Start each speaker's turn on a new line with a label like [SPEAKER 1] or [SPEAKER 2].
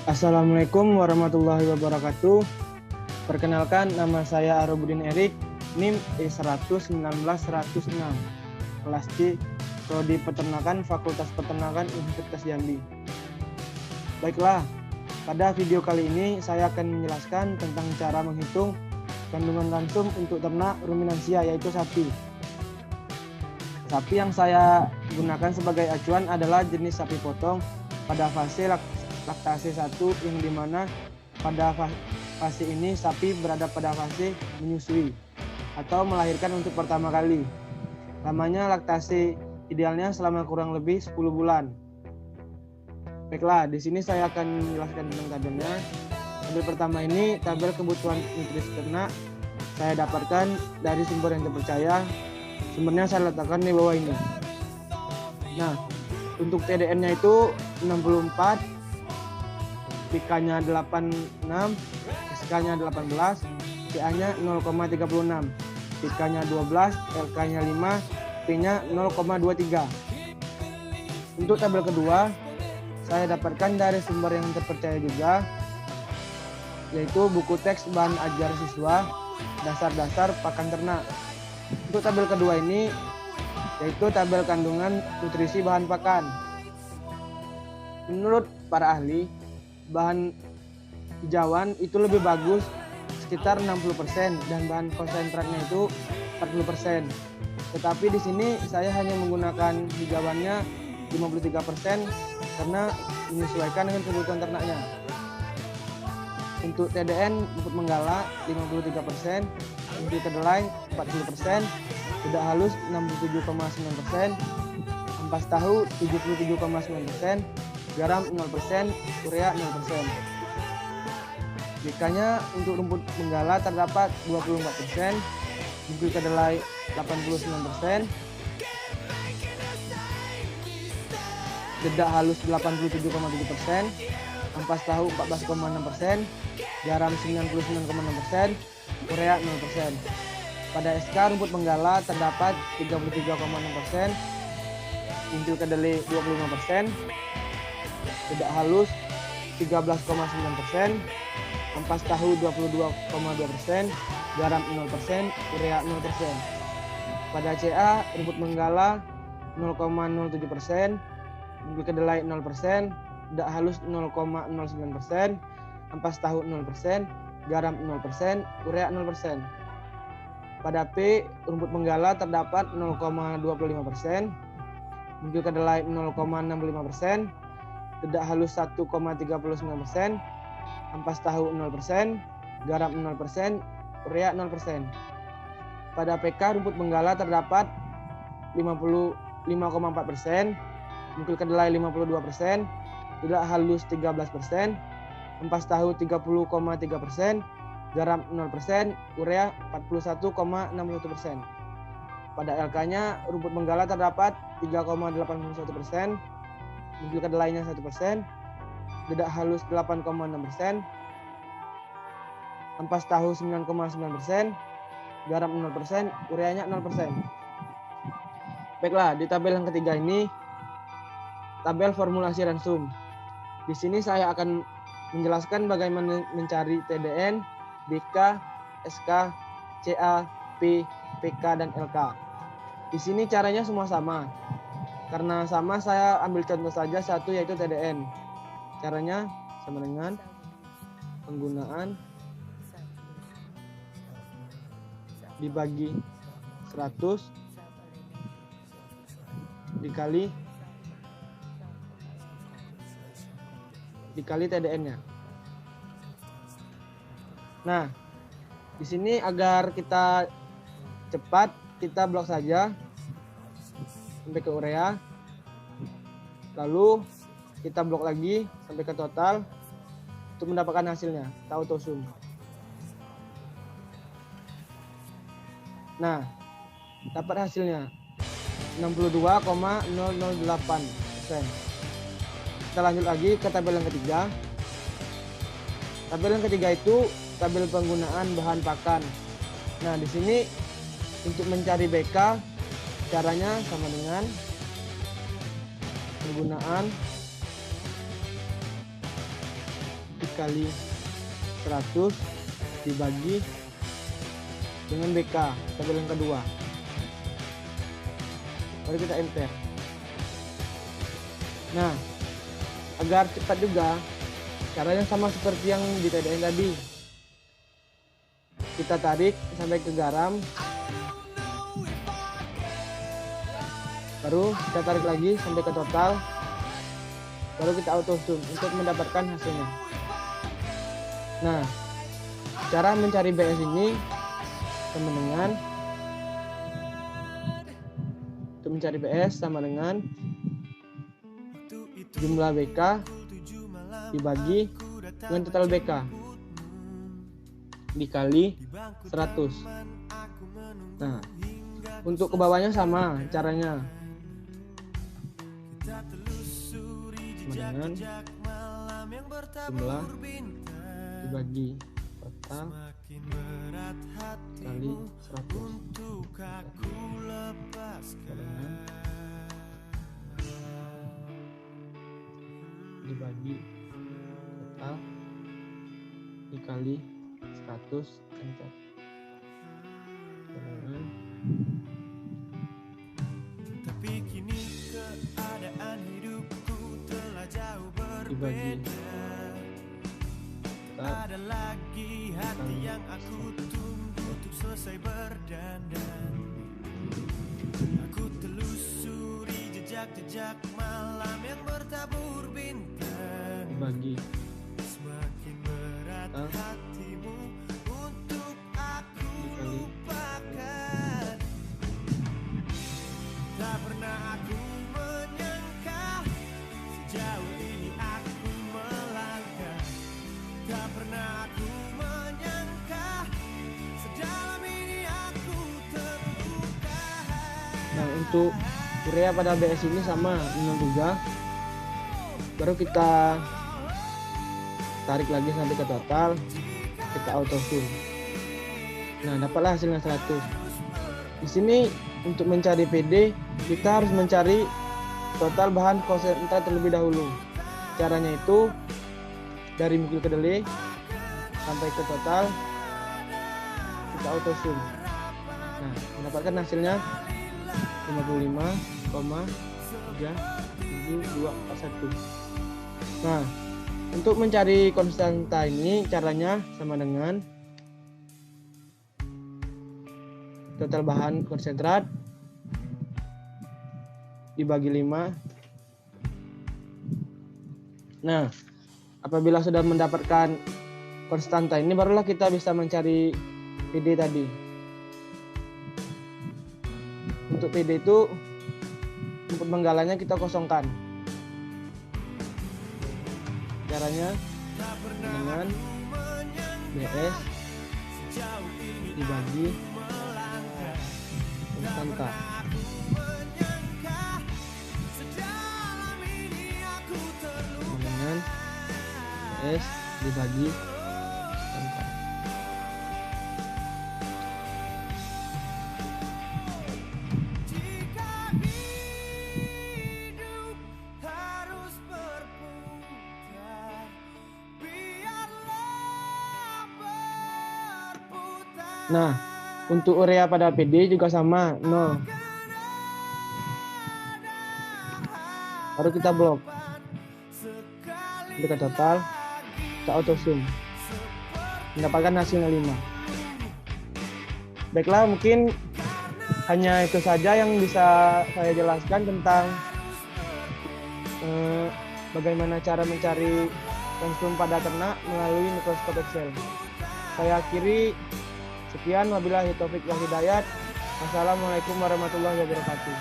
[SPEAKER 1] Assalamualaikum warahmatullahi wabarakatuh. Perkenalkan, nama saya Arobudin Erik, NIM E100-19-106, kelas C, Prodi Peternakan, Fakultas Peternakan, Universitas Jambi. Baiklah, pada video kali ini saya akan menjelaskan tentang cara menghitung kandungan ransum untuk ternak ruminansia, yaitu sapi. Sapi yang saya gunakan sebagai acuan adalah jenis sapi potong pada fase laktase 1, yang dimana pada fase ini sapi berada pada fase menyusui atau melahirkan untuk pertama kali. Lamanya laktase idealnya selama kurang lebih 10 bulan. Baiklah, di sini saya akan menjelaskan tentang tabelnya. Tabel pertama ini tabel kebutuhan nutrisi ternak. Saya dapatkan dari sumber yang terpercaya. Sumbernya saya letakkan di bawah ini. Nah, untuk TDN-nya itu 64, PK-nya 86, SK-nya 18, CA-nya 0,36, PK-nya 12, LK-nya 5, P-nya 0,23. Untuk tabel kedua, saya dapatkan dari sumber yang terpercaya juga, yaitu buku teks bahan ajar siswa, dasar-dasar pakan ternak. Untuk tabel kedua ini, yaitu tabel kandungan nutrisi bahan pakan. Menurut para ahli, bahan hijauan itu lebih bagus sekitar 60% dan bahan konsentratnya itu 40%. Tetapi di sini saya hanya menggunakan hijauannya 53% karena menyesuaikan dengan kebutuhan ternaknya. Untuk TDN rumput menggala 53%, untuk kedelai 40%, lidah halus 67,9%, ampas tahu 77,9%, garam 0%, urea 0%. BK-nya untuk rumput menggala terdapat 24%, untuk kedelai 89%, dedak halus 87,7%, ampas tahu 14,6%, garam 99,6%, urea 0%. Pada SK rumput menggala terdapat 33,6%, intil kedelai 25%, dedak halus 13,9%, ampas tahu 22,2%, garam 0%, urea 0%. Pada CA rumput menggala 0,07%, intil kedelai 0%, dedak halus 0,09%, ampas tahu 0%, garam 0%, urea 0%. Pada P rumput menggala terdapat 0,25%, intil kedelai 0,65%, dedak halus 1,39%, ampas tahu 0%, garam 0%, urea 0%. Pada PK rumput menggala terdapat 55,4%, intil kedelai 52%, dedak halus 13%, ampas tahu 30,3%, garam 0%, urea 41,61%. Pada LK-nya rumput menggala terdapat 3,81%, intil kedelainya 1%, dedak halus 8,6%, ampas tahu 9,9%, garam 0%, ureanya 0%. Baiklah, di tabel yang ketiga ini tabel formulasi ransum. Di sini saya akan menjelaskan bagaimana mencari TDN, BK, SK, CA, P, PK, dan LK. Di sini caranya semua sama. Karena sama, saya ambil contoh saja satu, yaitu TDN. Caranya sama dengan penggunaan dibagi 100 dikali TDN-nya. Nah, di sini agar kita cepat, kita blok saja sampai ke urea. Lalu kita blok lagi sampai ke total untuk mendapatkan hasilnya, auto sum. Nah, dapat hasilnya 62,008%. Kita lanjut lagi ke tabel yang ketiga. Tabel yang ketiga itu tabel penggunaan bahan pakan. Nah, di sini untuk mencari BK caranya sama dengan penggunaan dikali 100 dibagi dengan BK, tabel yang kedua. Baru kita enter. Nah, agar cepat juga, caranya sama seperti yang di TDN tadi. Kita tarik sampai ke garam, baru kita tarik lagi sampai ke total, baru kita auto zoom untuk mendapatkan hasilnya. Nah, cara mencari BS ini sama dengan untuk mencari BS sama dengan jumlah BK dibagi dengan total BK dikali 100. Nah, untuk ke bawahnya sama caranya, sama dengan jumlah dibagi total kali 100 dengan dibagi total dikali 100 enter dengan dibagi
[SPEAKER 2] ada lagi hati yang aku tunggu untuk selesai berdandan. Aku telusuri jejak-jejak malam yang bertabur bintang.
[SPEAKER 1] dibagi
[SPEAKER 2] Semakin berat hatimu untuk aku lupakan. Tak pernah aku menyangka sejauh ini aku melangkah. Tak pernah aku menyangka sedalam ini aku terluka.
[SPEAKER 1] Nah, untuk urea pada BS ini sama dengan juga, baru kita tarik lagi sampai ke total, kita auto zoom. Nah, dapatlah hasilnya 100. Di sini untuk mencari PD kita harus mencari total bahan konsentrat terlebih dahulu. Caranya itu dari mukul kedelai sampai ke total kita auto zoom. Nah, mendapatkan hasilnya 55,37241. Nah, untuk mencari konstanta ini caranya sama dengan total bahan konsentrat dibagi 5. Nah, apabila sudah mendapatkan konstanta ini, barulah kita bisa mencari PD tadi. Untuk PD itu, input menggalanya kita kosongkan. Caranya dengan BS dibagi konstanta. Dengan BS dibagi konstanta. Nah, untuk urea pada PD juga sama, 0. Baru kita blok. Kita total, kita auto zoom. Mendapatkan hasilnya 5. Baiklah, mungkin hanya itu saja yang bisa saya jelaskan tentang bagaimana cara mencari konsum pada ternak melalui mikroskop Excel. Saya akhiri. Sekian, wabillahi taufik wal hidayat. Wassalamualaikum warahmatullahi wabarakatuh.